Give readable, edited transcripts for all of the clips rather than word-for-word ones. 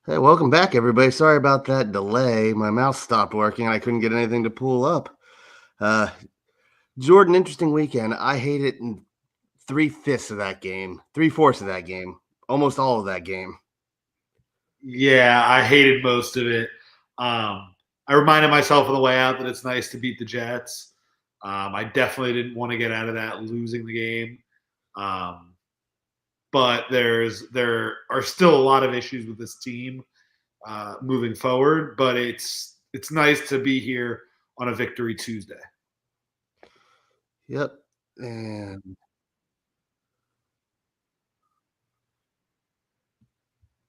Hey, welcome back, everybody. Sorry about that delay. My mouse stopped working. I couldn't get anything to pull up. Uh, Jordan, interesting weekend. I hated in three-fifths of that game, three-fourths of that game, almost all of that game. Yeah, I hated most of it. I reminded myself on the way out that it's nice to beat the Jets. I definitely didn't want to get out of that losing the game. Um, but there are still a lot of issues with this team moving forward. But it's nice to be here on a Victory Tuesday. Yep. And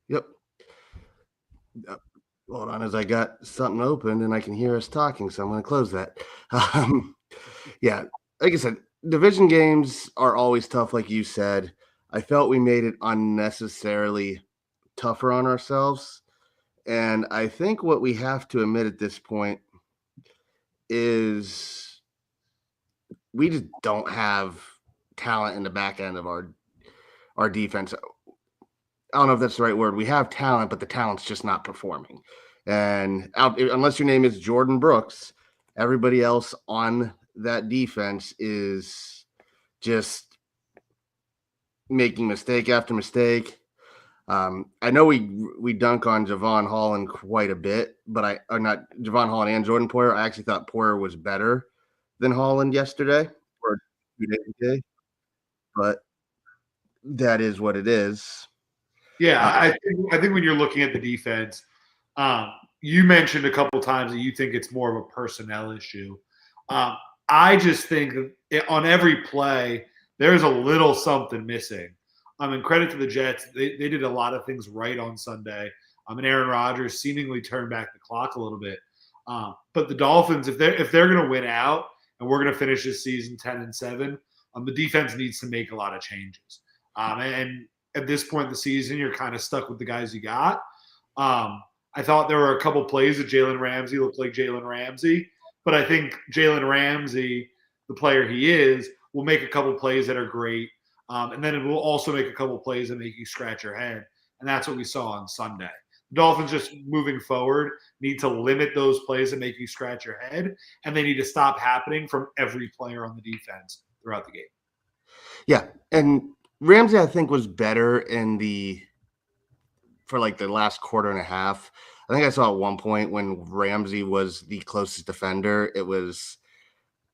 yep. Uh, Hold on, as I got something open and I can hear us talking, so I'm going to close that. Um, yeah, like I said, division games are always tough, like you said. I felt we made it unnecessarily tougher on ourselves. And I think what we have to admit at this point is we just don't have talent in the back end of our defense. I don't know if that's the right word. We have talent, but the talent's just not performing. And unless your name is Jordan Brooks, everybody else on that defense is just making mistake after mistake. I know we dunk on Javon Holland quite a bit, but I or not Javon Holland and Jordan Poyer. I actually thought Poyer was better than Holland yesterday or 2 days ago, but that is what it is. Yeah, Uh, I think when you're looking at the defense, um, you mentioned a couple times that you think it's more of a personnel issue. Um, I just think that on every play, there's a little something missing. And credit to the Jets, they did a lot of things right on Sunday. And Aaron Rodgers seemingly turned back the clock a little bit. But the Dolphins, if they're going to win out and we're going to finish this season 10-7, the defense needs to make a lot of changes. And at this point in the season, you're kind of stuck with the guys you got. I thought there were a couple plays that Jalen Ramsey looked like Jalen Ramsey, but I think Jalen Ramsey, the player he is, will make a couple plays that are great, and then it will also make a couple plays that make you scratch your head, and that's what we saw on Sunday. The Dolphins just moving forward need to limit those plays that make you scratch your head, and they need to stop happening from every player on the defense throughout the game. yeah, and Ramsey I think was better for like the last quarter and a half. I think I saw at one point when Ramsey was the closest defender, it was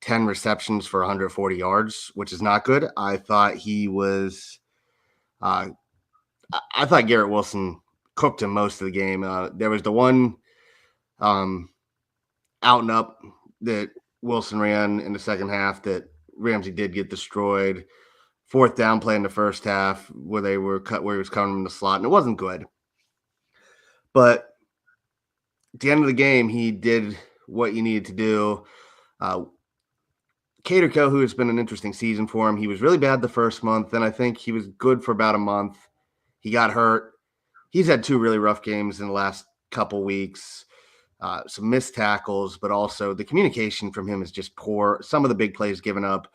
10 receptions for 140 yards, which is not good. I thought he was uh, I thought Garrett Wilson cooked him most of the game. There was the one um, out and up that Wilson ran in the second half that Ramsey did get destroyed. Fourth down play in the first half where they were cut where he was coming in the slot, and it wasn't good. But at the end of the game, he did what you needed to do. Cater Kohu has been an interesting season for him. He was really bad the first month, then I think he was good for about a month. He got hurt. He's had two really rough games in the last couple weeks. Some missed tackles, but also the communication from him is just poor. Some of the big plays given up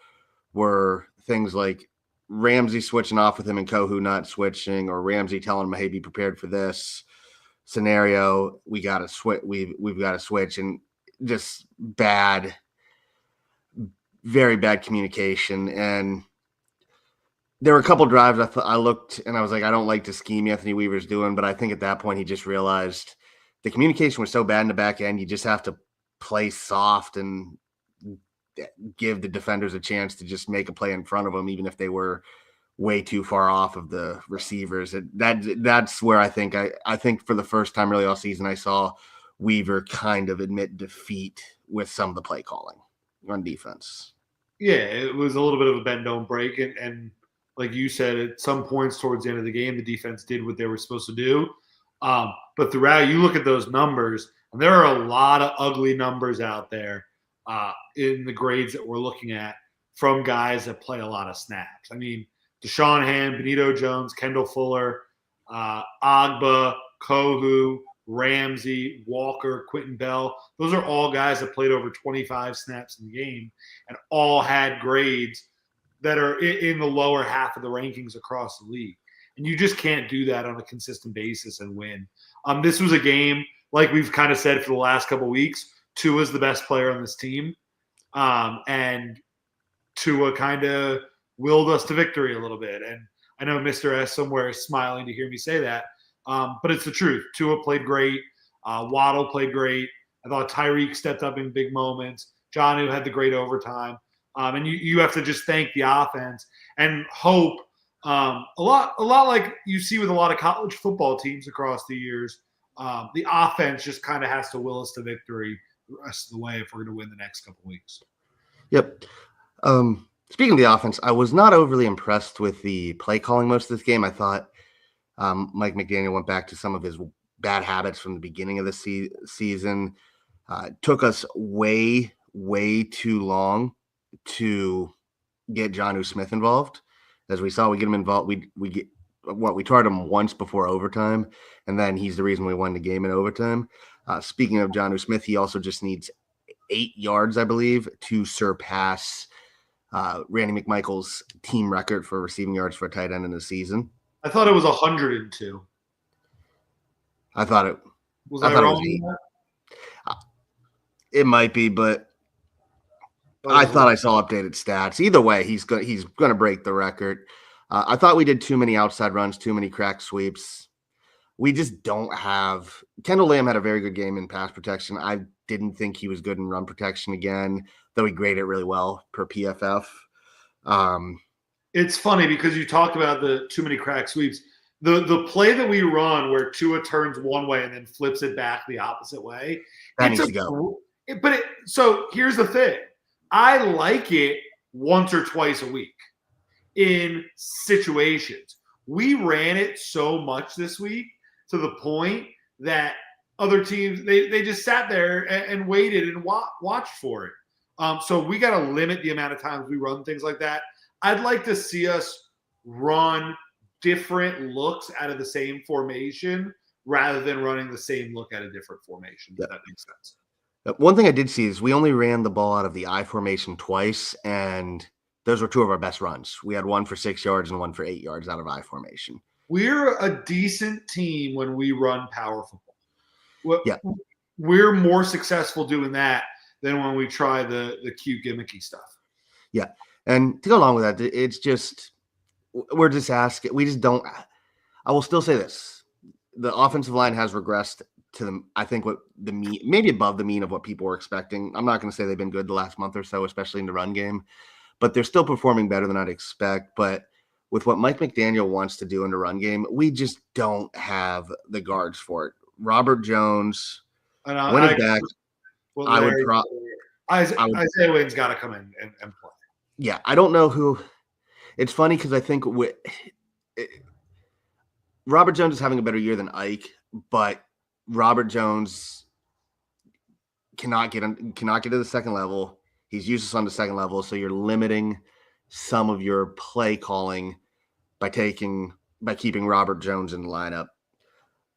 were things like Ramsey switching off with him and Kohu not switching, or Ramsey telling him, "Hey, be prepared for this scenario. We got to switch. We've got to switch," and just bad, very bad communication. And there were a couple drives I looked and I was like, I don't like the scheme Anthony Weaver's doing, but I think at that point he just realized the communication was so bad in the back end. You just have to play soft and give the defenders a chance to just make a play in front of them, even if they were way too far off of the receivers. That's where I think for the first time really all season I saw Weaver kind of admit defeat with some of the play calling on defense. Yeah, it was a little bit of a bend don't break, and like you said, at some points towards the end of the game, the defense did what they were supposed to do. But throughout, you look at those numbers, and there are a lot of ugly numbers out there in the grades that we're looking at from guys that play a lot of snaps. I mean, Deshaun Hand, Benito Jones, Kendall Fuller, Agba, Kohu, Ramsey, Walker, Quentin Bell. Those are all guys that played over 25 snaps in the game and all had grades that are in the lower half of the rankings across the league. And you just can't do that on a consistent basis and win. This was a game, like we've kind of said for the last couple of weeks, Tua is the best player on this team. And Tua kind of willed us to victory a little bit. And I know Mr. S somewhere is smiling to hear me say that. But it's the truth. Tua played great. Waddle played great. I thought Tyreek stepped up in big moments. Jonnu had the great overtime. And you have to just thank the offense and hope a lot like you see with a lot of college football teams across the years. The offense just kind of has to will us to victory the rest of the way if we're going to win the next couple weeks. Yep. Speaking of the offense, I was not overly impressed with the play calling most of this game. I thought Mike McDaniel went back to some of his bad habits from the beginning of the season. Took us way too long to get Jonnu Smith involved. As we saw, we get him involved. We tried him once before overtime, and then he's the reason we won the game in overtime. Speaking of Jonnu Smith, he also just needs 8 yards, I believe, to surpass Randy McMichael's team record for receiving yards for a tight end in the season. I thought it was 102. I thought it was. I wrong? It was 8. It might be, but I thought I saw updated stats. Either way, he's going to break the record. I thought we did too many outside runs, too many crack sweeps. We just don't have – Kendall Lamb had a very good game in pass protection. I didn't think he was good in run protection again, though he graded it really well per PFF. It's funny because you talked about the too many crack sweeps. The play that we run where Tua turns one way and then flips it back the opposite way. That needs to go. So here's the thing. I like it once or twice a week in situations. We ran it so much this week to the point that other teams, they just sat there and waited and watched for it. So we got to limit the amount of times we run things like that. I'd like to see us run different looks out of the same formation rather than running the same look at a different formation, if that makes sense. One thing I did see is we only ran the ball out of the I formation twice, and those were 2 of our best runs. We had one for 6 yards and one for 8 yards out of I formation. We're a decent team when we run power football. Yeah. We're more successful doing that than when we try the cute gimmicky stuff. Yeah. And to go along with that, it's just we're just asking. We just don't. I will still say this: the offensive line has regressed to I think what the mean, maybe above the mean of what people were expecting. I'm not going to say they've been good the last month or so, especially in the run game, but they're still performing better than I'd expect. But with what Mike McDaniel wants to do in the run game, we just don't have the guards for it. Robert Jones, when he's back, Isaiah Wynn's got to come in and play. Yeah, I don't know who. It's funny because I think Robert Jones is having a better year than Ike, but Robert Jones cannot get to the second level. He's useless on the second level, so you're limiting some of your play calling by keeping Robert Jones in the lineup.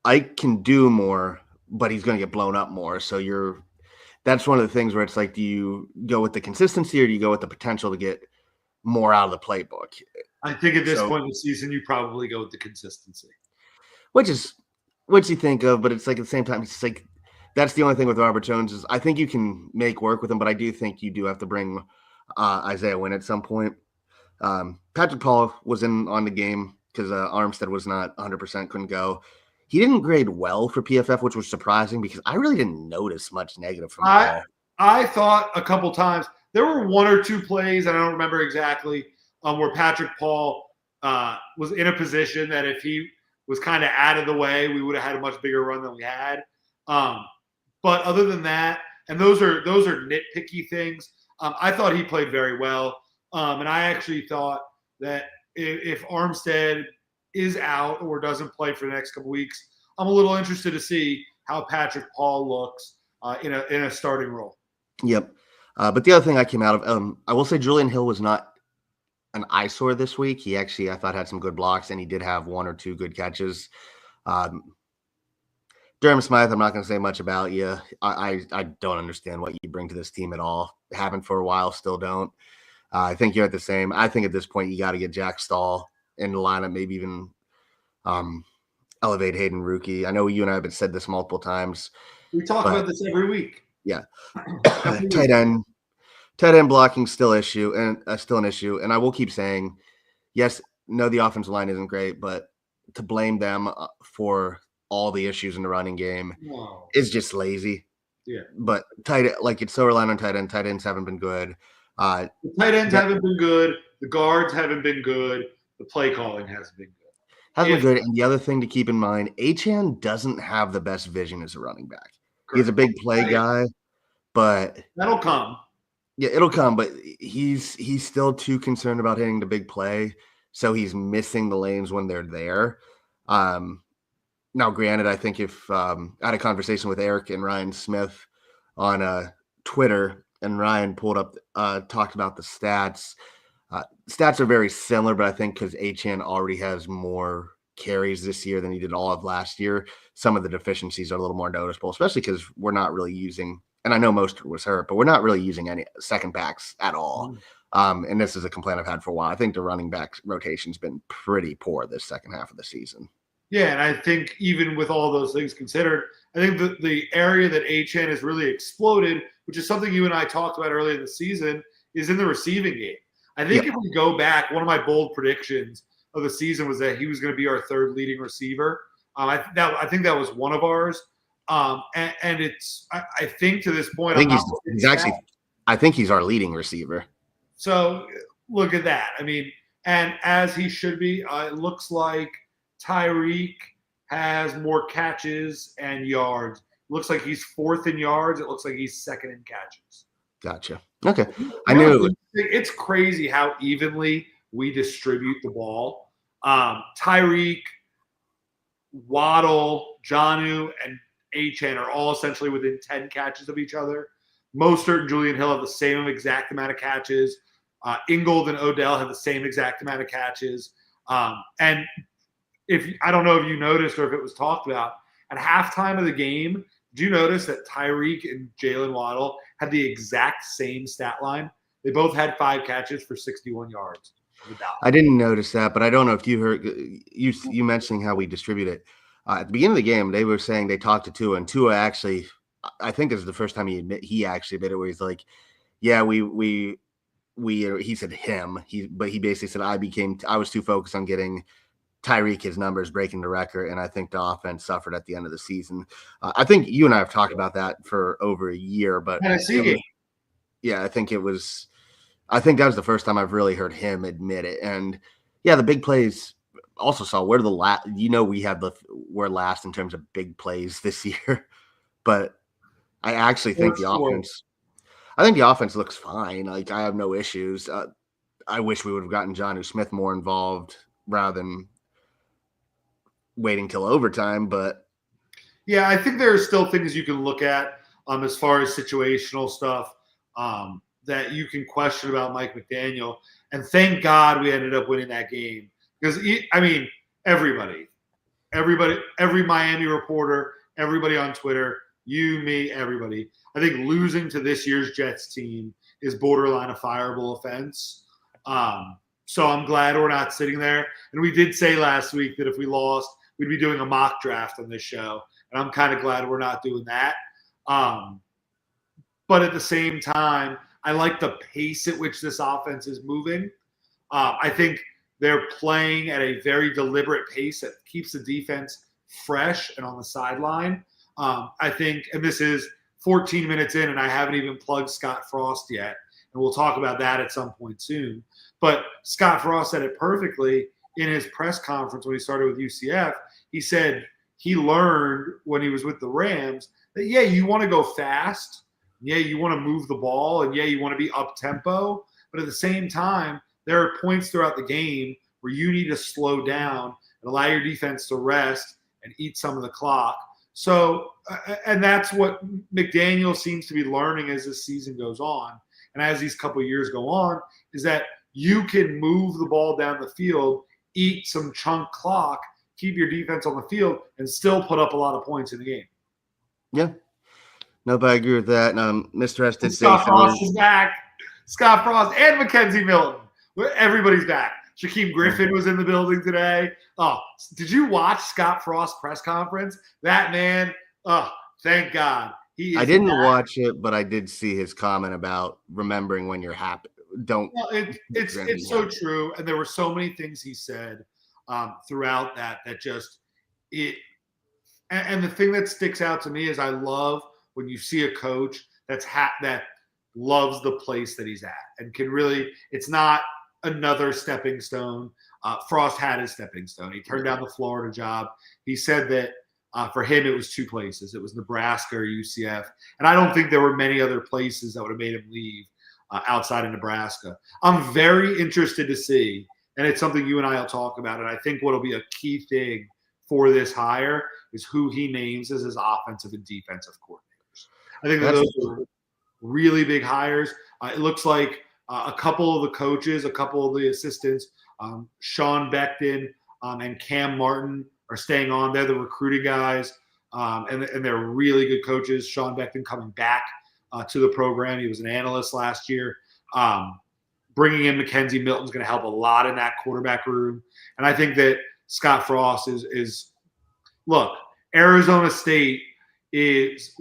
Ike can do more, but he's going to get blown up more. So that's one of the things where it's like, do you go with the consistency or do you go with the potential to get more out of the playbook? I think at this point in the season, you probably go with the consistency. Which is what you think of, but it's like at the same time, it's like that's the only thing with Robert Jones is I think you can make work with him, but I do think you do have to bring Isaiah Wynn at some point. Patrick Paul was on the game because Armstead was not 100%, couldn't go. He didn't grade well for PFF, which was surprising because I really didn't notice much negative from Paul. I thought a couple times there were 1 or 2 plays, and I don't remember exactly, where Patrick Paul was in a position that if he was kind of out of the way, we would have had a much bigger run than we had. But other than that, and those are nitpicky things, I thought he played very well. And I actually thought that if Armstead is out or doesn't play for the next couple weeks, I'm a little interested to see how Patrick Paul looks in a starting role. Yep. But the other thing I came out of, I will say Julian Hill was not an eyesore this week. He actually, I thought, had some good blocks, and he did have 1 or 2 good catches. Jeremy Smythe, I'm not going to say much about you. I don't understand what you bring to this team at all. Haven't for a while, still don't. I think you're at the same. I think at this point you got to get Jack Stahl in the lineup, maybe even elevate Hayden Rookie. I know you and I have said this multiple times. We talk But about this every week. yeah, Every tight week. end blocking still an issue. And I will keep saying, yes, no, the offensive line isn't great, but to blame them for all the issues in the running game is just lazy. Yeah. But it's so reliant on tight end. Tight ends haven't been good. The tight ends haven't been good. The guards haven't been good. The play calling hasn't been good. Hasn't been good. And the other thing to keep in mind, Achane doesn't have the best vision as a running back. Correct. He's a big play guy, but that'll come. Yeah, it'll come, but he's still too concerned about hitting the big play, so he's missing the lanes when they're there. Now, granted, I think if I had a conversation with Eric and Ryan Smith on Twitter, and Ryan talked about the stats. Stats are very similar, but I think because Achane already has more carries this year than he did all of last year, some of the deficiencies are a little more noticeable, especially because we're not really using, and I know Mostert was hurt, but we're not really using any second backs at all. And this is a complaint I've had for a while. I think the running back rotation's been pretty poor this second half of the season. Yeah, and I think even with all those things considered, I think the area that Achane has really exploded, which is something you and I talked about earlier in the season, is in the receiving game. I think if we go back, one of my bold predictions of the season was that he was going to be our third leading receiver. I think that was one of ours. And it's I think to this point, I think he's our leading receiver. So look at that. I mean, and as he should be, it looks like Tyreek has more catches and yards. It looks like he's fourth in yards. It looks like he's second in catches. Gotcha. Okay. I knew it's crazy how evenly we distribute the ball. Tyreek, Waddle, Jonnu, and Achane are all essentially within 10 catches of each other. Mostert and Julian Hill have the same exact amount of catches. Ingold and Odell have the same exact amount of catches. And I don't know if you noticed or if it was talked about, at halftime of the game, do you notice that Tyreek and Jalen Waddle had the exact same stat line? They both had 5 catches for 61 yards. I didn't notice that, but I don't know if you heard you mentioning how we distribute it. At the beginning of the game, they were saying they talked to Tua, and Tua actually, I think this is the first time he actually admitted where he's like, yeah, he said him, but he basically said I was too focused on getting Tyreek his numbers, breaking the record, and I think the offense suffered at the end of the season. I think you and I have talked about that for over a year, but I think that was the first time I've really heard him admit it. And yeah, the big plays also saw we're last in terms of big plays this year, but I actually think the offense looks fine. Like, I have no issues. I wish we would have gotten Jonnu Smith more involved rather than waiting till overtime, but yeah, I think there are still things you can look at as far as situational stuff that you can question about Mike McDaniel. And thank God we ended up winning that game, because everybody, every Miami reporter, everybody on Twitter, you, me, everybody, I think losing to this year's Jets team is borderline a fireable offense. So I'm glad we're not sitting there. And we did say last week that if we lost, we'd be doing a mock draft on this show. And I'm kind of glad we're not doing that. But at the same time, I like the pace at which this offense is moving. I think they're playing at a very deliberate pace that keeps the defense fresh and on the sideline. I think, and this is 14 minutes in, and I haven't even plugged Scott Frost yet. And we'll talk about that at some point soon. But Scott Frost said it perfectly in his press conference when he started with UCF. He said he learned when he was with the Rams that, yeah, you want to go fast. Yeah, you want to move the ball. And, yeah, you want to be up-tempo. But at the same time, there are points throughout the game where you need to slow down and allow your defense to rest and eat some of the clock. So, and that's what McDaniel seems to be learning as this season goes on. And as these couple of years go on, is that you can move the ball down the field, eat some chunk clock, keep your defense on the field, and still put up a lot of points in the game. Yeah. No, but I agree with that. Mr. S did say Scott Frost is back. Scott Frost and Mackenzie Milton. Everybody's back. Shaquem Griffin was in the building today. Oh, did you watch Scott Frost's press conference? That man, oh, thank God. I didn't watch it, but I did see his comment about remembering when you're happy. Well, it's so true, and there were so many things he said throughout that just it. And the thing that sticks out to me is I love when you see a coach that loves the place that he's at and can really. It's not another stepping stone. Frost had his stepping stone. He turned down the Florida job. He said that for him it was two places. It was Nebraska or UCF, and I don't think there were many other places that would have made him leave outside of Nebraska. I'm very interested to see, and it's something you and I will talk about. And I think what will be a key thing for this hire is who he names as his offensive and defensive coordinators. I think that those are really big hires. It looks like a couple of the coaches, a couple of the assistants, Sean Beckton and Cam Martin are staying on. They're the recruiting guys, and they're really good coaches. Sean Beckton coming back to the program. He was an analyst last year. Bringing in Mackenzie Milton is going to help a lot in that quarterback room. And I think that Scott Frost is look, Arizona State is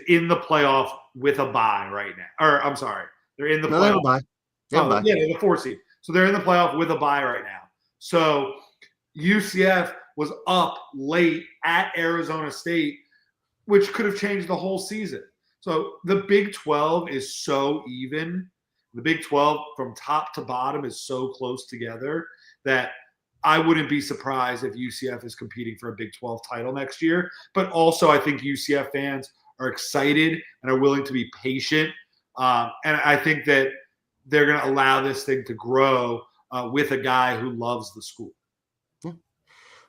in the playoff with a bye right now. Or I'm sorry, they're in the playoff. They have a bye. Yeah, they're the 4 seed. So they're in the playoff with a bye right now. So UCF was up late at Arizona State, which could have changed the whole season. So the Big 12 is so even. The Big 12 from top to bottom is so close together that I wouldn't be surprised if UCF is competing for a Big 12 title next year. But also I think UCF fans are excited and are willing to be patient. And I think that they're going to allow this thing to grow with a guy who loves the school. Yeah.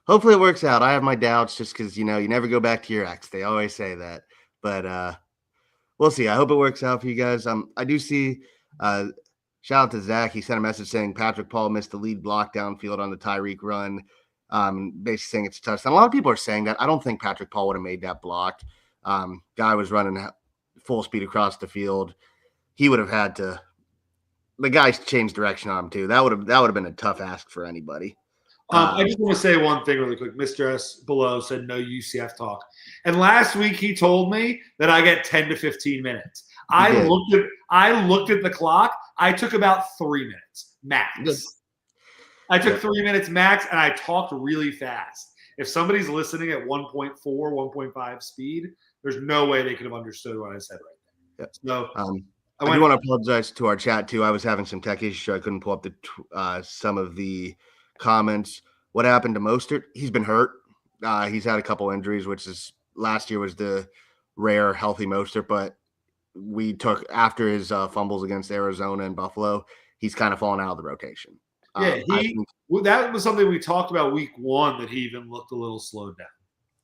Hopefully it works out. I have my doubts just because, you never go back to your ex. They always say that. But we'll see. I hope it works out for you guys. I do see shout out to Zach. He sent a message saying Patrick Paul missed the lead block downfield on the Tyreek run. Basically saying it's a touchdown. A lot of people are saying that. I don't think Patrick Paul would have made that block. Guy was running full speed across the field. He would have had to. The guy changed direction on him too. That would have been a tough ask for anybody. I just want to say one thing really quick. Mr. S below said no UCF talk. And last week he told me that I get 10 to 15 minutes. I looked at the clock. I took about 3 minutes max. I took 3 minutes max, and I talked really fast. If somebody's listening at 1.4, 1.5 speed, there's no way they could have understood what I said right there. So I do want to apologize to our chat too. I was having some tech issues, so I couldn't pull up some of the comments. What happened to Mostert? He's been hurt. He's had a couple injuries, which is last year was the rare healthy Mostert, but we took after his fumbles against Arizona and Buffalo, he's kind of fallen out of the rotation. Yeah, that was something we talked about week 1 that he even looked a little slowed down.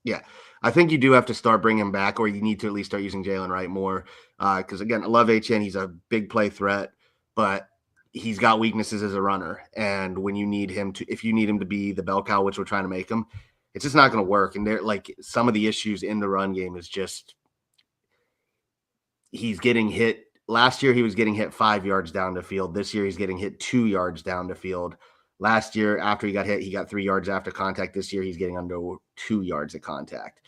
Yeah, I think you do have to start bringing him back, or you need to at least start using Jalen Wright more. Because again, I love HN. He's a big play threat, but he's got weaknesses as a runner. And when you need him to, if you need him to be the bell cow, which we're trying to make him, it's just not going to work. And they're like some of the issues in the run game is just he's getting hit. Last year, he was getting hit 5 yards down the field. This year, he's getting hit 2 yards down the field. Last year, after he got hit, he got 3 yards after contact. This year, he's getting under 2 yards of contact.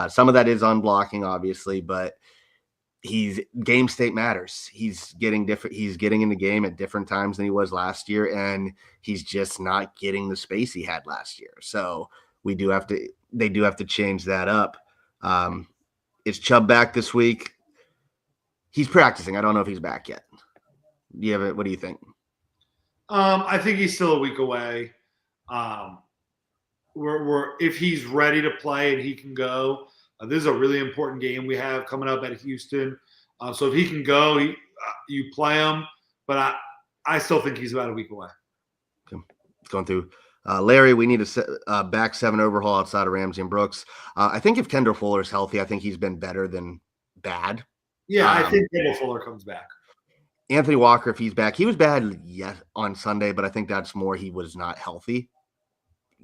Some of that is unblocking, obviously, but game state matters. He's getting in the game at different times than he was last year, and he's just not getting the space he had last year. So they do have to change that up. Is Chubb back this week? He's practicing. I don't know if he's back yet. What do you think? I think he's still a week away. If he's ready to play and he can go, this is a really important game we have coming up at Houston. So if he can go, you play him. But I still think he's about a week away. Okay. Going through. Larry, we need a back 7 overhaul outside of Ramsey and Brooks. I think if Kendall Fuller is healthy, I think he's been better than bad. Yeah, I think Kendall Fuller comes back. Anthony Walker, if he's back, he was bad on Sunday, but I think that's more he was not healthy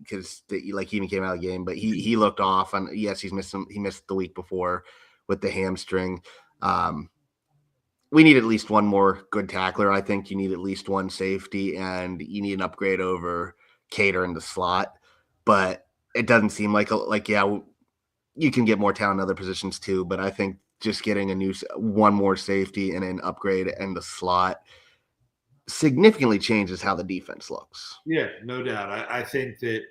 because he even came out of the game. But he looked off, and yes, he missed the week before with the hamstring. we need at least one more good tackler. I think you need at least one safety, and you need an upgrade over Cater in the slot. But it doesn't seem like you can get more talent in other positions too. But I think just getting one more safety and an upgrade in the slot significantly changes how the defense looks. Yeah, no doubt. I think that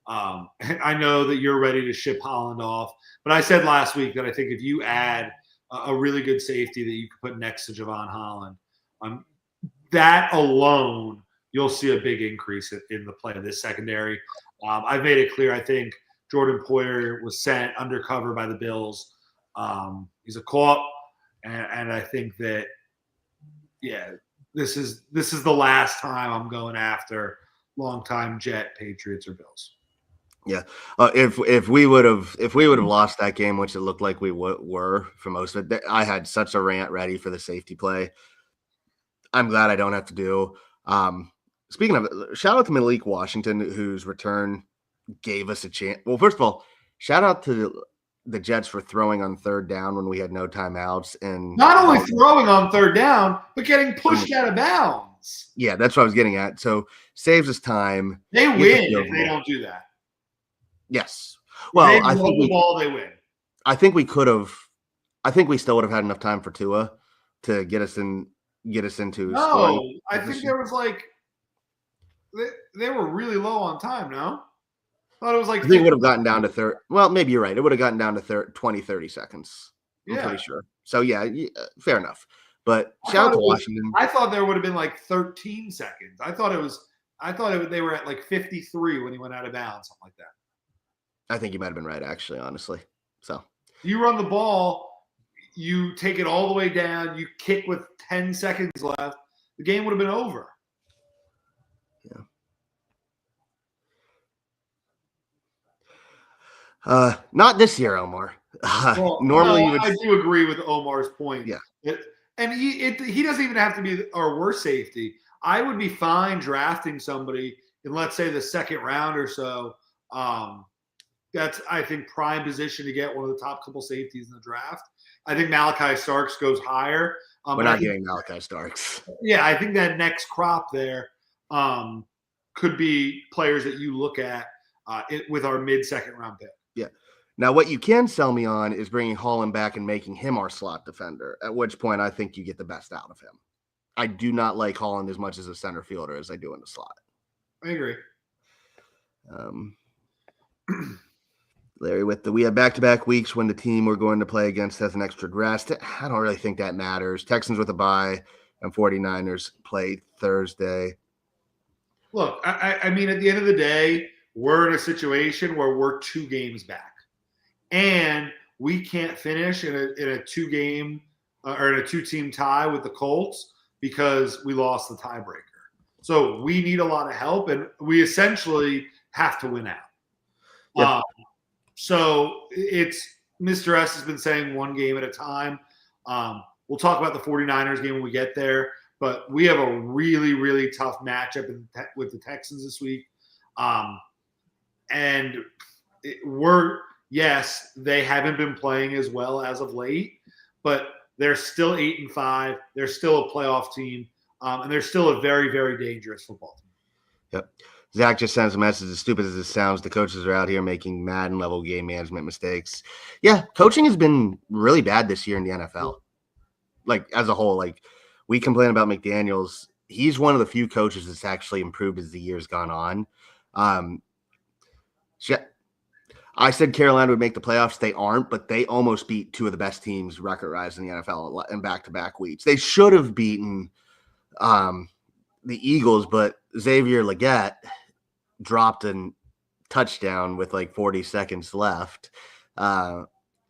I know that you're ready to ship Holland off, but I said last week that I think if you add a really good safety that you could put next to Javon Holland, that alone, you'll see a big increase in the play of this secondary. I've made it clear. I think Jordan Poyer was sent undercover by the Bills. He's a co-op, and I think that this is the last time I'm going after longtime Jet, Patriots, or Bills. Yeah, if we would have lost that game, which it looked like we were for most of it, I had such a rant ready for the safety play. I'm glad I don't have to do. Speaking of, shout out to Malik Washington, whose return gave us a chance. Well, first of all, shout out to the Jets for throwing on third down when we had no timeouts, and not only throwing on third down, but getting pushed out of bounds. Yeah, that's what I was getting at. So saves us time. They win if they don't do that. Yes. Well, I think they win. I think we could have. I think we still would have had enough time for Tua to get us into. No, I think there was they were really low on time. No, I thought it was I think it would have gotten down to third. Well, maybe you're right. It would have gotten down to 20, 30 seconds. I'm pretty sure. So yeah, fair enough. But shout out to Washington. I thought there would have been 13 seconds. I thought they were at 53 when he went out of bounds, something like that. I think you might have been right, actually, honestly. So you run the ball, you take it all the way down, you kick with 10 seconds left, the game would have been over. Yeah. Not this year, Omar. Normally, I do agree with Omar's point. Yeah, and he doesn't even have to be our worst safety. I would be fine drafting somebody in, let's say, the second round or so. That's, I think, prime position to get one of the top couple safeties in the draft. I think Malachi Starks goes higher. We're not getting Malachi Starks. Yeah, I think that next crop there could be players that you look at with our mid-second round pick. Yeah. Now, what you can sell me on is bringing Holland back and making him our slot defender, at which point I think you get the best out of him. I do not like Holland as much as a center fielder as I do in the slot. I agree. Larry, we have back-to-back weeks when the team we're going to play against has an extra rest. I don't really think that matters. Texans with a bye and 49ers play Thursday. Look, I mean, at the end of the day, we're in a situation where we're 2 games back. And we can't finish in a 2-game or in a 2-team tie with the Colts because we lost the tiebreaker. So we need a lot of help, and we essentially have to win out. Yep. So it's Mr. S has been saying 1 game at a time. We'll talk about the 49ers game when we get there, but we have a really, really tough matchup with the Texans this week. And yes, they haven't been playing as well as of late, but they're still 8-5. They're still a playoff team, and they're still a very, very dangerous football team. Yep. Zach just sends a message. As stupid as it sounds, the coaches are out here making Madden-level game management mistakes. Yeah, coaching has been really bad this year in the NFL. As a whole, we complain about McDaniels. He's one of the few coaches that's actually improved as the year's gone on. I said Carolina would make the playoffs. They aren't, but they almost beat 2 of the best teams record-wise in the NFL in back-to-back weeks. They should have beaten the Eagles, but Xavier Legette dropped a touchdown with 40 seconds left. I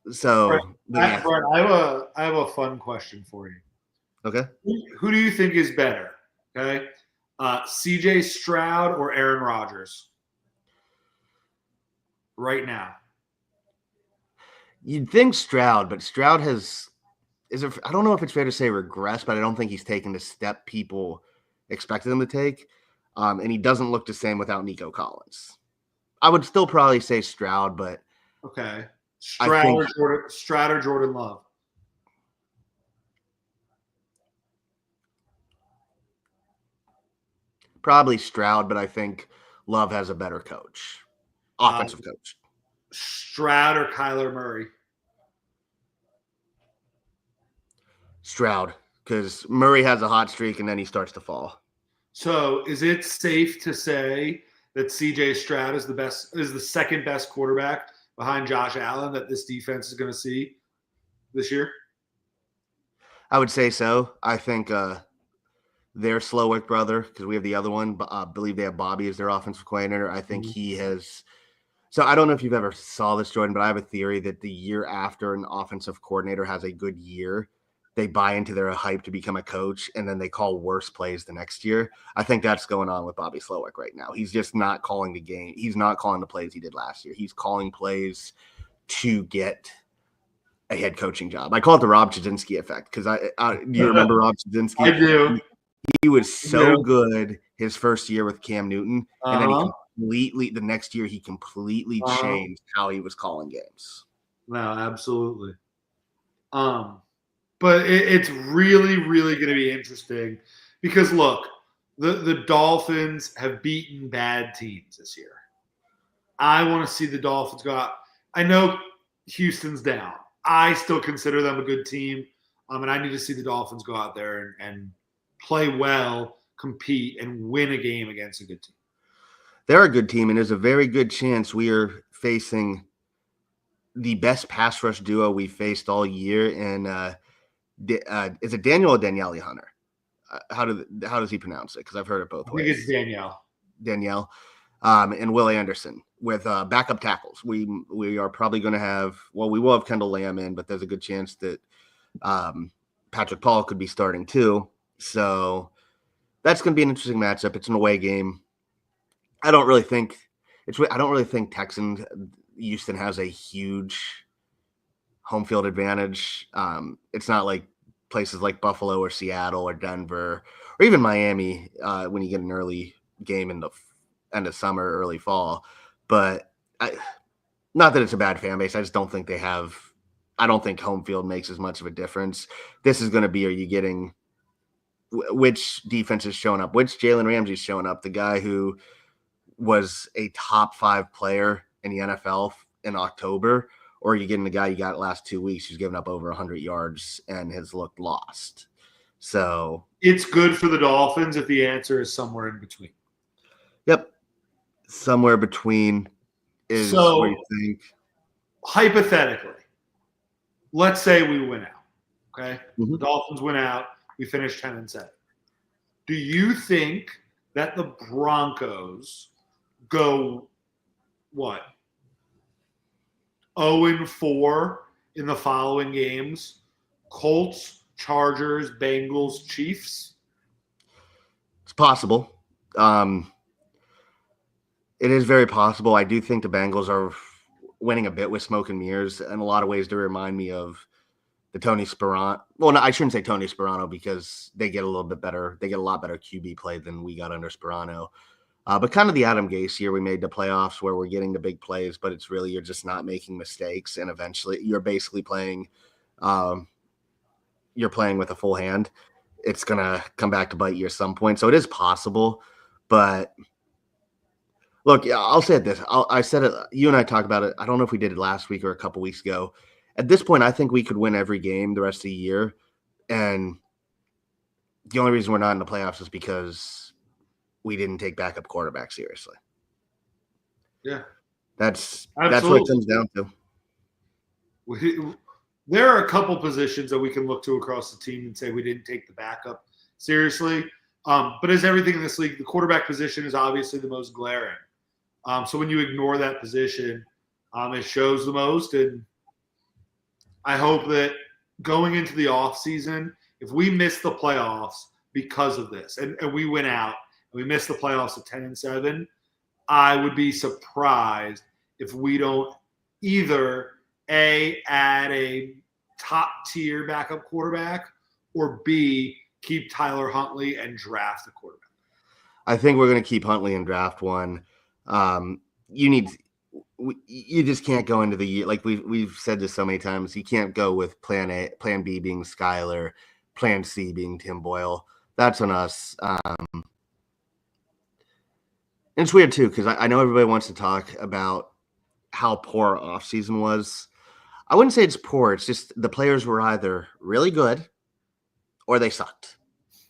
have a fun question for you. Okay. Who do you think is better? Okay. CJ Stroud or Aaron Rodgers right now? You'd think Stroud, but Stroud I don't know if it's fair to say regress, but I don't think he's taken the step people expected him to take. And he doesn't look the same without Nico Collins. I would still probably say Stroud, but okay. Stroud or Jordan Love? Probably Stroud, but I think Love has a better coach, offensive coach. Stroud or Kyler Murray? Stroud, because Murray has a hot streak and then he starts to fall. So is it safe to say that CJ Stroud is the second best quarterback behind Josh Allen that this defense is going to see this year? I would say so. I think their Slowick brother, because we have the other one, but I believe they have Bobby as their offensive coordinator. I think he has. So I don't know if you've ever saw this, Jordan, but I have a theory that the year after an offensive coordinator has a good year, they buy into their hype to become a coach, and then they call worse plays the next year. I think that's going on with Bobby Slowick right now. He's just not calling the game. He's not calling the plays he did last year. He's calling plays to get a head coaching job. I call it the Rob Chudzinski effect because do you remember Rob Chudzinski? I do. He was so good his first year with Cam Newton, and then the next year he completely changed how he was calling games. No, absolutely. But it's really, really going to be interesting because look, the Dolphins have beaten bad teams this year. I want to see the Dolphins go out. I know Houston's down. I still consider them a good team, and I need to see the Dolphins go out there and play well, compete, and win a game against a good team. They're a good team, and there's a very good chance we are facing the best pass rush duo we faced all year. And is it Daniel or Danielle Hunter? How does he pronounce it? Because I've heard it both ways. I think it's Danielle. Danielle, and Will Anderson with backup tackles. We are probably going to have. Well, we will have Kendall Lamb in, but there's a good chance that Patrick Paul could be starting too. So that's going to be an interesting matchup. It's an away game. I don't really think Texans Houston has a huge home field advantage. It's not like places like Buffalo or Seattle or Denver or even Miami when you get an early game in the end of summer, early fall. But not that it's a bad fan base. I just don't think they have. I don't think home field makes as much of a difference. This is going to be: are you getting which defense is showing up? Which Jalen Ramsey's showing up? The guy who was a top 5 player in the NFL in October, or are you getting the guy you got last 2 weeks who's given up over 100 yards and has looked lost? So it's good for the Dolphins if the answer is somewhere in between. Yep. Somewhere between is what you think. Hypothetically, let's say we win out. Okay. The Dolphins win out. We finish 10-7. Do you think that the Broncos go what? 0-4 in the following games? Colts, Chargers, Bengals, Chiefs? It's possible. It is very possible. I do think the Bengals are winning a bit with smoke and mirrors in a lot of ways to remind me of the Tony Sperano. Well, no, I shouldn't say Tony Sperano because they get a little bit better. They get a lot better QB play than we got under Sperano. But kind of the Adam Gase year we made the playoffs where we're getting the big plays, but it's really you're just not making mistakes. And eventually you're basically playing you're playing with a full hand. It's going to come back to bite you at some point. So it is possible. But look, I'll say this. I said it. You and I talked about it. I don't know if we did it last week or a couple weeks ago. At this point, I think we could win every game the rest of the year. And the only reason we're not in the playoffs is because we didn't take backup quarterback seriously. Yeah. That's what it comes down to. There are a couple positions that we can look to across the team and say we didn't take the backup seriously. But as everything in this league, the quarterback position is obviously the most glaring. So when you ignore that position, it shows the most. And I hope that going into the offseason, if we miss the playoffs because of this, and we went out and we missed the playoffs at 10-7, I would be surprised if we don't either A, add a top-tier backup quarterback, or B, keep Tyler Huntley and draft a quarterback. I think we're going to keep Huntley and draft one. You just can't go into the year like we've said this so many times. You can't go with plan A, plan B being Skyler, plan C being Tim Boyle. That's on us. And it's weird too, because I know everybody wants to talk about how poor our offseason was. I wouldn't say it's poor. It's just the players were either really good or they sucked.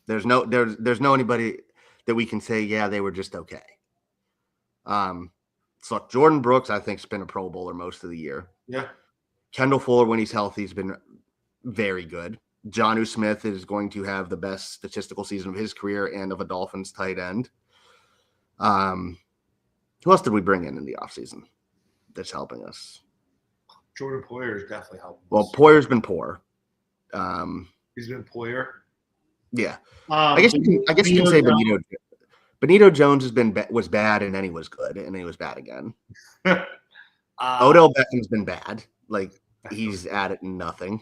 There's no anybody that we can say, yeah, they were just okay. So look, Jordan Brooks, I think, has been a Pro Bowler most of the year. Yeah. Kendall Fuller, when he's healthy, has been very good. Jonnu Smith is going to have the best statistical season of his career and of a Dolphins tight end. Who else did we bring in the offseason that's helping us? Jordan Poyer is definitely helping. Well, Poyer's been poor. He's been Poyer. Yeah, I guess you can say Benito Jones was bad, and then he was good, and then he was bad again. Odell Beckham's been bad. Like, he's added nothing.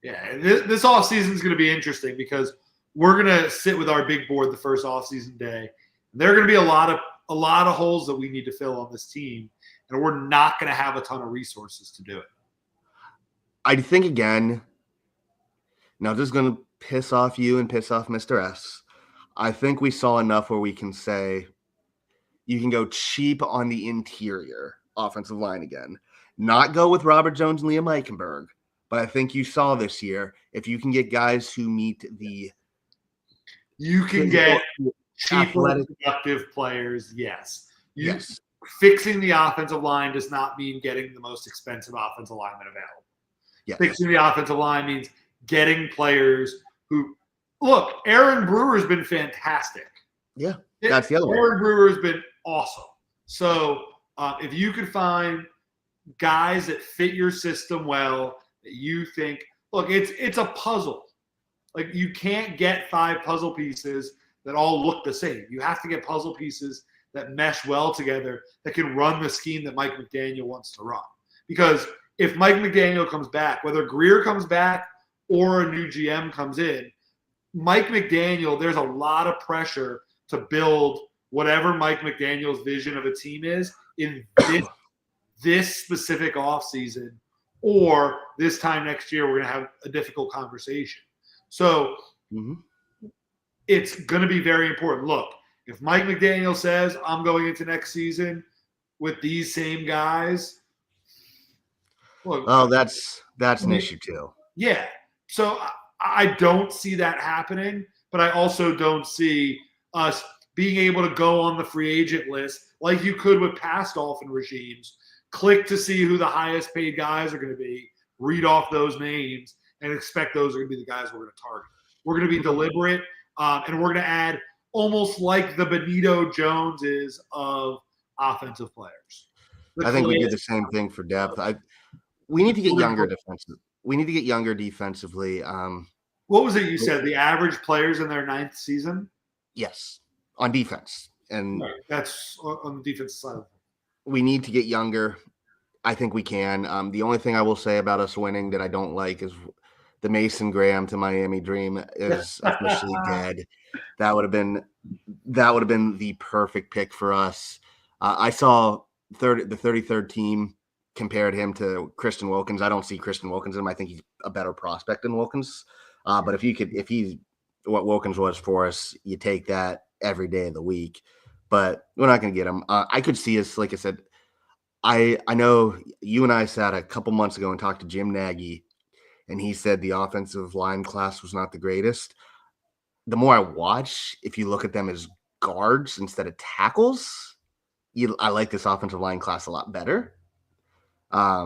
Yeah, this offseason is going to be interesting because we're going to sit with our big board the first offseason day. There are going to be a lot of holes that we need to fill on this team, and we're not going to have a ton of resources to do it. I think, again, now this is going to piss off you and piss off Mr. S. I think we saw enough where we can say you can go cheap on the interior offensive line again. Not go with Robert Jones and Liam Eichenberg, but I think you saw this year, if you can get guys who meet the – you can get cheaper, productive players, yes. Yes. Fixing the offensive line does not mean getting the most expensive offensive lineman available. Yes. Fixing the offensive line means getting players who – look, Aaron Brewer's been fantastic. Yeah, that's the other one. Aaron Brewer's been awesome. So if you could find guys that fit your system well, that you think – look, it's a puzzle. Like, you can't get 5 puzzle pieces that all look the same. You have to get puzzle pieces that mesh well together, that can run the scheme that Mike McDaniel wants to run. Because if Mike McDaniel comes back, whether Greer comes back or a new GM comes in, Mike McDaniel, there's a lot of pressure to build whatever Mike McDaniel's vision of a team is in this specific offseason, or this time next year we're going to have a difficult conversation. So it's going to be very important. Look, if Mike McDaniel says, I'm going into next season with these same guys. Look, that's an issue too. Yeah. So I don't see that happening, but I also don't see us being able to go on the free agent list like you could with past Dolphin regimes, click to see who the highest paid guys are going to be, read off those names, and expect those are going to be the guys we're going to target. We're going to be deliberate, and we're going to add almost like the Benito Jones is of offensive players. I think we did the same thing for depth. We need to get younger defensively. We need to get younger defensively. What was it you said? The average players in their 9th season? Yes, on defense. And right. That's on the defensive side. We need to get younger. I think we can. The only thing I will say about us winning that I don't like is the Mason Graham to Miami dream is officially dead. That would have been the perfect pick for us. I saw the 33rd team compared him to Christian Wilkins. I don't see Christian Wilkins in him. I think he's a better prospect than Wilkins. But if he's what Wilkins was for us, you take that every day of the week. But we're not going to get him. I could see us, like I said, I know you and I sat a couple months ago and talked to Jim Nagy, and he said the offensive line class was not the greatest. The more I watch, if you look at them as guards instead of tackles, I like this offensive line class a lot better. I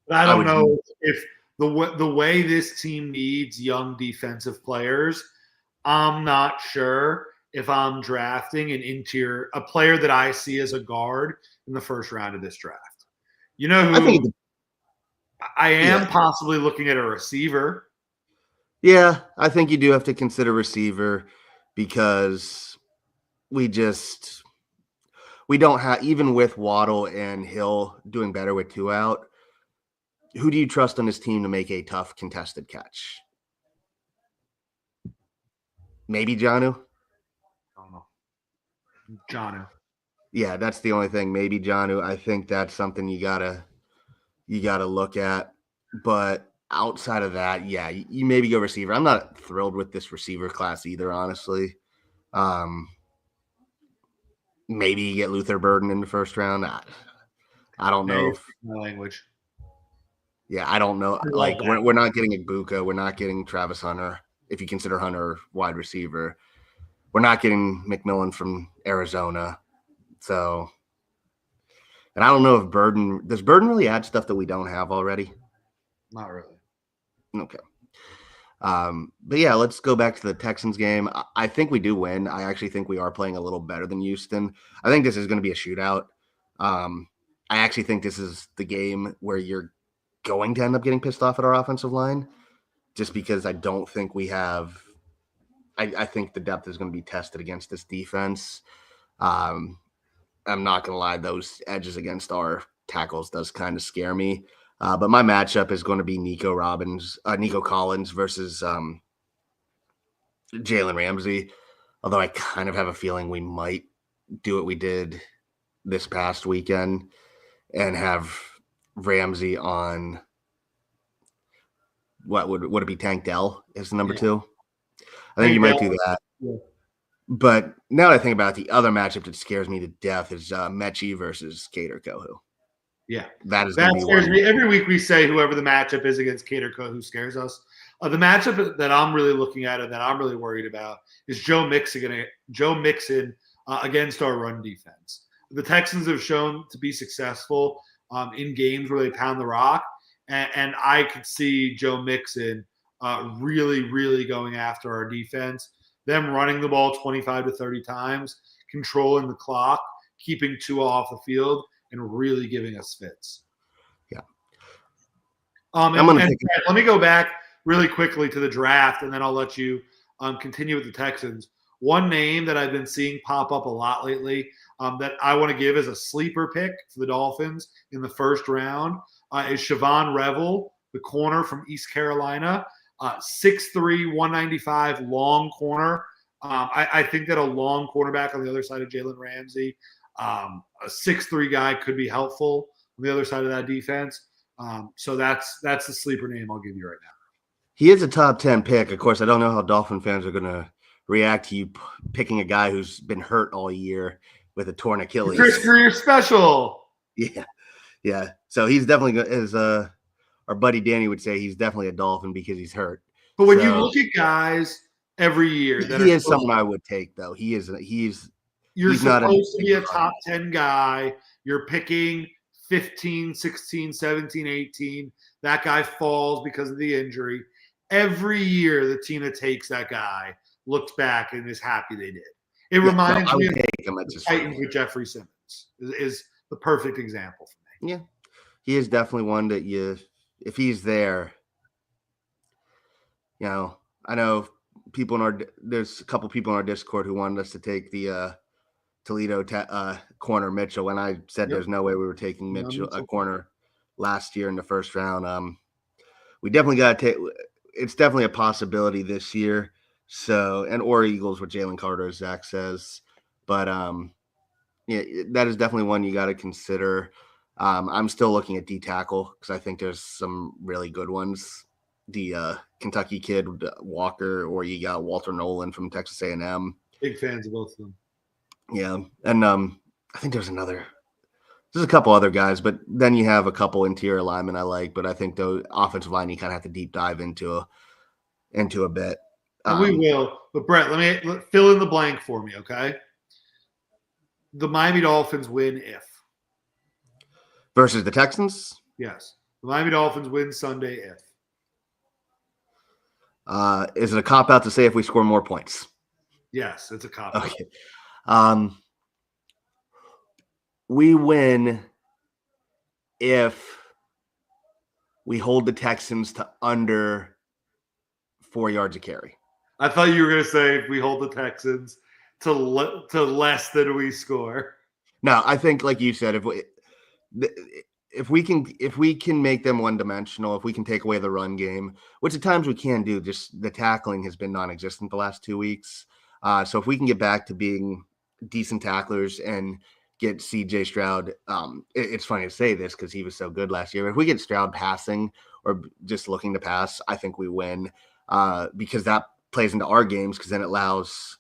don't know if the way this team needs young defensive players, I'm not sure if I'm drafting a player that I see as a guard in the first round of this draft. You know who I am possibly looking at a receiver. Yeah, I think you do have to consider receiver because we don't have, even with Waddle and Hill doing better with 2 out, who do you trust on this team to make a tough contested catch? Maybe Jonnu? I don't know. Jonnu. Yeah, that's the only thing. Maybe Jonnu. I think that's something you gotta look at. But outside of that, yeah, you maybe go receiver. I'm not thrilled with this receiver class either, honestly. maybe you get Luther Burden in the first round. I don't Now know you're if speaking my language. yeah, I don't know. I love Like that. we're not getting Ibuka, we're not getting Travis Hunter, if you consider Hunter wide receiver. We're not getting McMillan from Arizona. So and I don't know if does Burden really add stuff that we don't have already? Not really. Okay. But yeah, let's go back to the Texans game. I think we do win. I actually think we are playing a little better than Houston. I think this is going to be a shootout. I actually think this is the game where you're going to end up getting pissed off at our offensive line, just because I don't think we have. I think the depth is going to be tested against this defense. Um, I'm not going to lie; those edges against our tackles does kind of scare me. But my matchup is going to be Nico Collins versus Jalen Ramsey. Although I kind of have a feeling we might do what we did this past weekend and have Ramsey on what would it be? Tank Dell is the number Yeah. two. I think Tank you might Dell. do that. Yeah. But now that I think about it, the other matchup that scares me to death is Mechie versus Cater Kohu. Yeah. That is going That to be scares one. me. Every week we say whoever the matchup is against Cater who scares us. The matchup that I'm really looking at and that I'm really worried about is Joe Mixon against our run defense. The Texans have shown to be successful in games where they pound the rock, and I could see Joe Mixon really, really going after our defense. Them running the ball 25 to 30 times, controlling the clock, keeping Tua off the field, and really giving us fits. Yeah. And I'm going to Brad, pick. let me go back really quickly to the draft, and then I'll let you continue with the Texans. One name that I've been seeing pop up a lot lately that I want to give as a sleeper pick for the Dolphins in the first round is Siobhan Revel, the corner from East Carolina, 6'3", 195, long corner. I think that a long cornerback on the other side of Jalen Ramsey, a 6'3" guy could be helpful on the other side of that defense. So that's the sleeper name I'll give you right now. He is a top 10 pick. Of course, I don't know how Dolphin fans are going to react to you picking a guy who's been hurt all year with a torn Achilles. Chris Greer special. Yeah. Yeah. So he's definitely, as our buddy Danny would say, he's definitely a Dolphin because he's hurt. But when you look at guys every year that he is someone I would take, though. You're supposed to be a top 10 guy. You're picking 15, 16, 17, 18. That guy falls because of the injury. Every year, the team that takes that guy looks back and is happy they did. It reminds me of the Titans with Jeffrey Simmons is the perfect example for me. Yeah. He is definitely one that if he's there, I know there's a couple people in our Discord who wanted us to take the Toledo corner Mitchell, and I said there's no way we were taking Mitchell a corner last year in the first round. We definitely got to take. It's definitely a possibility this year. So, or Eagles with Jalen Carter, as Zach says, but yeah, that is definitely one you got to consider. I'm still looking at D tackle because I think there's some really good ones. The Kentucky kid Walker, or you got Walter Nolan from Texas A&M. Big fans of both of them. Yeah, and I think there's a couple other guys, but then you have a couple interior linemen I like, but I think the offensive line you kind of have to deep dive into a bit. And we will. But Brett, let me fill in the blank for me, okay? The Miami Dolphins win if versus the Texans. Yes, the Miami Dolphins win Sunday if. Is it a cop out to say if we score more points? Yes, it's a cop out. Okay. We win if we hold the Texans to under 4 yards a carry. I thought you were going to say if we hold the Texans to less than we score. No, I think like you said, if we can make them one-dimensional, if we can take away the run game, which at times we can do, just the tackling has been non-existent the last 2 weeks. So if we can get back to being decent tacklers and get CJ Stroud, it's funny to say this because he was so good last year, but if we get Stroud passing or just looking to pass, I think we win because that plays into our games because then it allows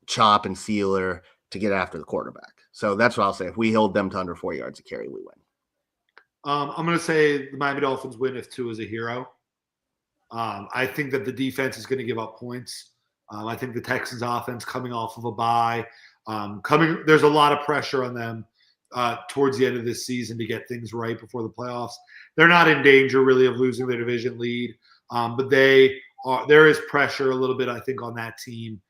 Chop and Sealer to get after the quarterback. So that's what I'll say. If we hold them to under 4 yards a carry, we win. I'm going to say the Miami Dolphins win if Tua is a hero. I think that the defense is going to give up points. I think the Texans offense coming off of a bye, there's a lot of pressure on them towards the end of this season to get things right before the playoffs. They're not in danger really of losing their division lead, but there is pressure a little bit, I think, on that team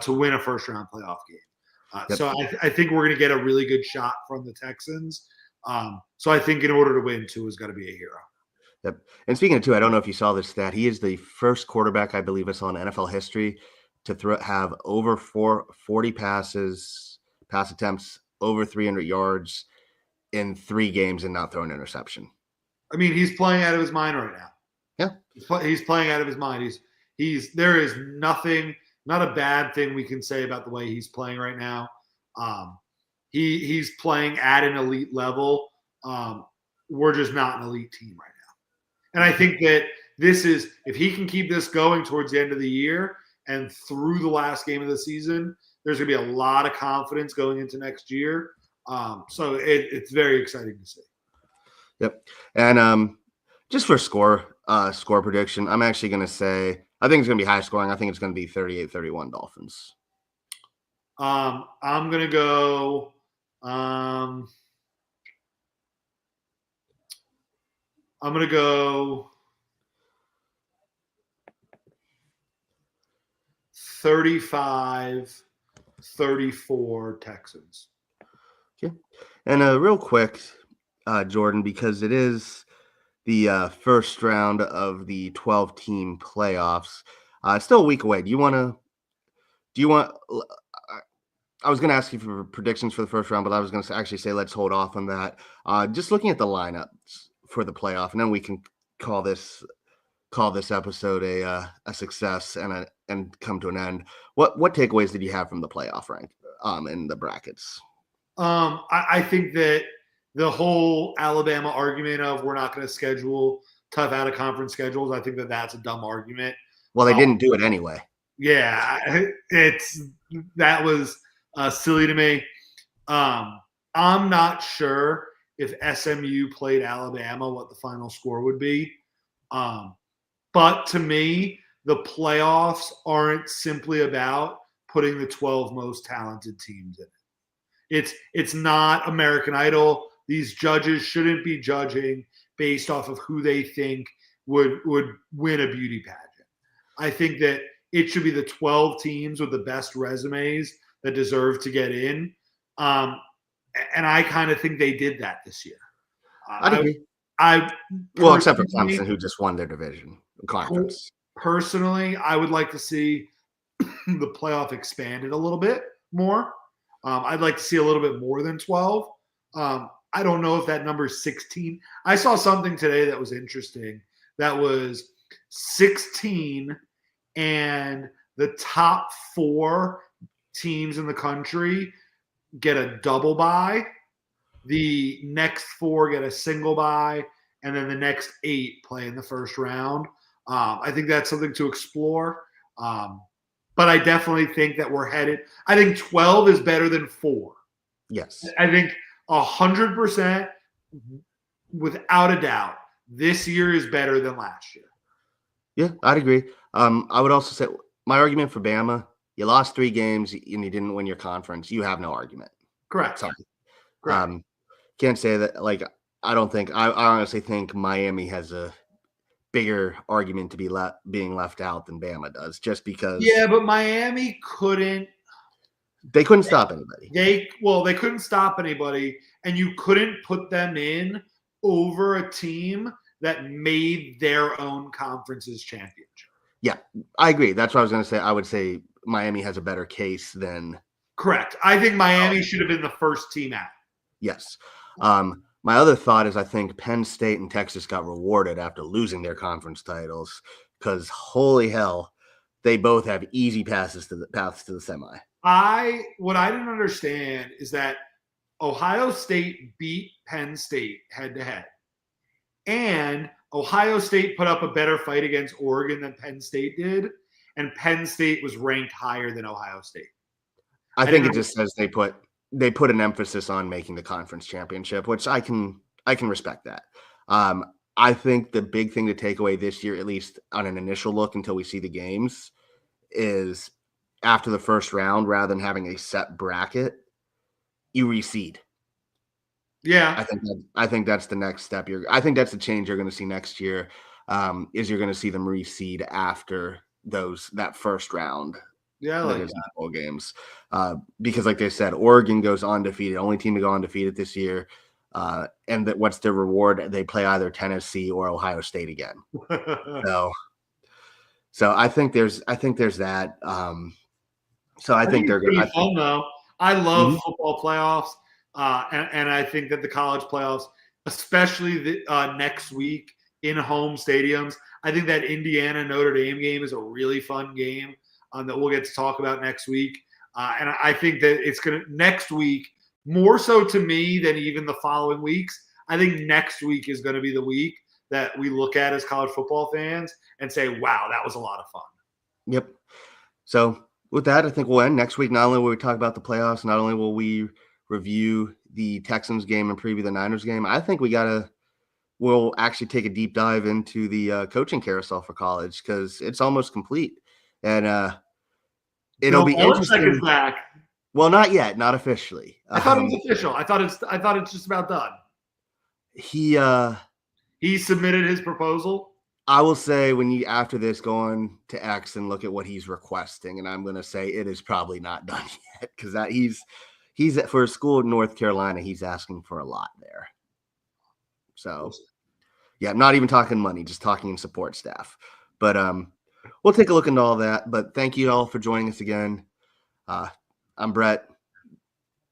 to win a first round playoff game. Yep. So I think we're going to get a really good shot from the Texans. So I think in order to win, Tua is going to be a hero. Yep. And speaking of Tua, I don't know if you saw this stat. He is the first quarterback, I believe, I saw in NFL history to have over 40 pass attempts, over 300 yards in 3 games and not throw an interception. I mean, he's playing out of his mind right now. Yeah. He's playing out of his mind. There is nothing, not a bad thing we can say about the way he's playing right now. He's playing at an elite level. We're just not an elite team right now. And I think that if he can keep this going towards the end of the year and through the last game of the season, there's going to be a lot of confidence going into next year. So it's very exciting to see. Yep. And just for score prediction, I'm actually going to say I think it's going to be high scoring. I think it's going to be 38-31 Dolphins. I'm going to go I'm going to go 35-34 Texans. Okay. And real quick, Jordan, because it is the first round of the 12-team playoffs, it's still a week away. I was going to ask you for predictions for the first round, but I was going to actually say let's hold off on that. Just looking at the lineups for the playoff, and then we can call this episode a success and come to an end. What takeaways did you have from the playoff rank in the brackets? I think that the whole Alabama argument of we're not going to schedule tough out of conference schedules, I think that that's a dumb argument. Well, they didn't do it anyway. Yeah, that was silly to me. I'm not sure if SMU played Alabama, what the final score would be. But to me, the playoffs aren't simply about putting the 12 most talented teams in it. It's not American Idol. These judges shouldn't be judging based off of who they think would win a beauty pageant. I think that it should be the 12 teams with the best resumes that deserve to get in. And I kind of think they did that this year. I'd agree. Except for Clemson, who just won their division conference. Personally, I would like to see the playoff expanded a little bit more. I'd like to see a little bit more than 12. I don't know if that number is 16. I saw something today that was interesting. That was 16, and the top 4 teams in the country get a double bye. The next 4 get a single bye, and then the next 8 play in the first round. I think that's something to explore. But I definitely think that we're headed. I think 12 is better than 4. Yes. I think 100%, without a doubt, this year is better than last year. Yeah, I'd agree. I would also say my argument for Bama, you lost 3 games and you didn't win your conference. You have no argument. Correct. Sorry. Correct. Can't say that. I honestly think Miami has a bigger argument to be being left out than Bama does, just because. Yeah, but Miami couldn't. They couldn't stop anybody. They couldn't stop anybody, and you couldn't put them in over a team that made their own conference's championship. Yeah, I agree. That's what I was going to say. I would say Miami has a better case than. Correct. I think Miami should have been the first team out. Yes. My other thought is I think Penn State and Texas got rewarded after losing their conference titles because holy hell, they both have easy paths to the semi. What I didn't understand is that Ohio State beat Penn State head to head, and Ohio State put up a better fight against Oregon than Penn State did, and Penn State was ranked higher than Ohio State. I think it just says they put they put an emphasis on making the conference championship, which I can respect that. I think the big thing to take away this year, at least on an initial look until we see the games, is after the first round, rather than having a set bracket, you reseed. Yeah. I think that's the next step. I think that's the change you're going to see next year. Is you're going to see them reseed after that first round. Yeah, I like that. Bowl games, because like they said, Oregon goes undefeated, only team to go undefeated this year. And what's their reward? They play either Tennessee or Ohio State again. So I think there's that. So I think they're going to going be fun though. I love football playoffs, and I think that the college playoffs, especially next week in home stadiums, I think that Indiana Notre Dame game is a really fun game that we'll get to talk about next week. And I think that it's going to next week more so to me than even the following weeks. I think next week is going to be the week that we look at as college football fans and say, wow, that was a lot of fun. Yep. So with that, I think we'll end next week. Not only will we talk about the playoffs, not only will we review the Texans game and preview the Niners game, I think we'll actually take a deep dive into the coaching carousel for college, because it's almost complete. And it'll be interesting. Is back. Well, not yet, not officially. I thought it was official. I thought it's just about done. He submitted his proposal. I will say, after this, go on to X and look at what he's requesting, and I'm going to say it is probably not done yet, because he's for a school in North Carolina. He's asking for a lot there. So, yeah, I'm not even talking money, just talking support staff. But we'll take a look into all that. But thank you all for joining us again. I'm Brett.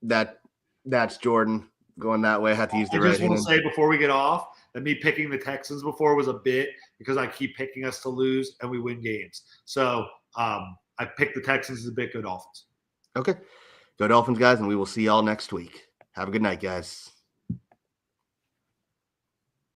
That's Jordan going that way. I have to use the right hand. I just want to say before we get off that me picking the Texans before was a bit because I keep picking us to lose and we win games. So I picked the Texans as a bit. Go Dolphins. Okay. Go Dolphins, guys, and we will see y'all next week. Have a good night, guys.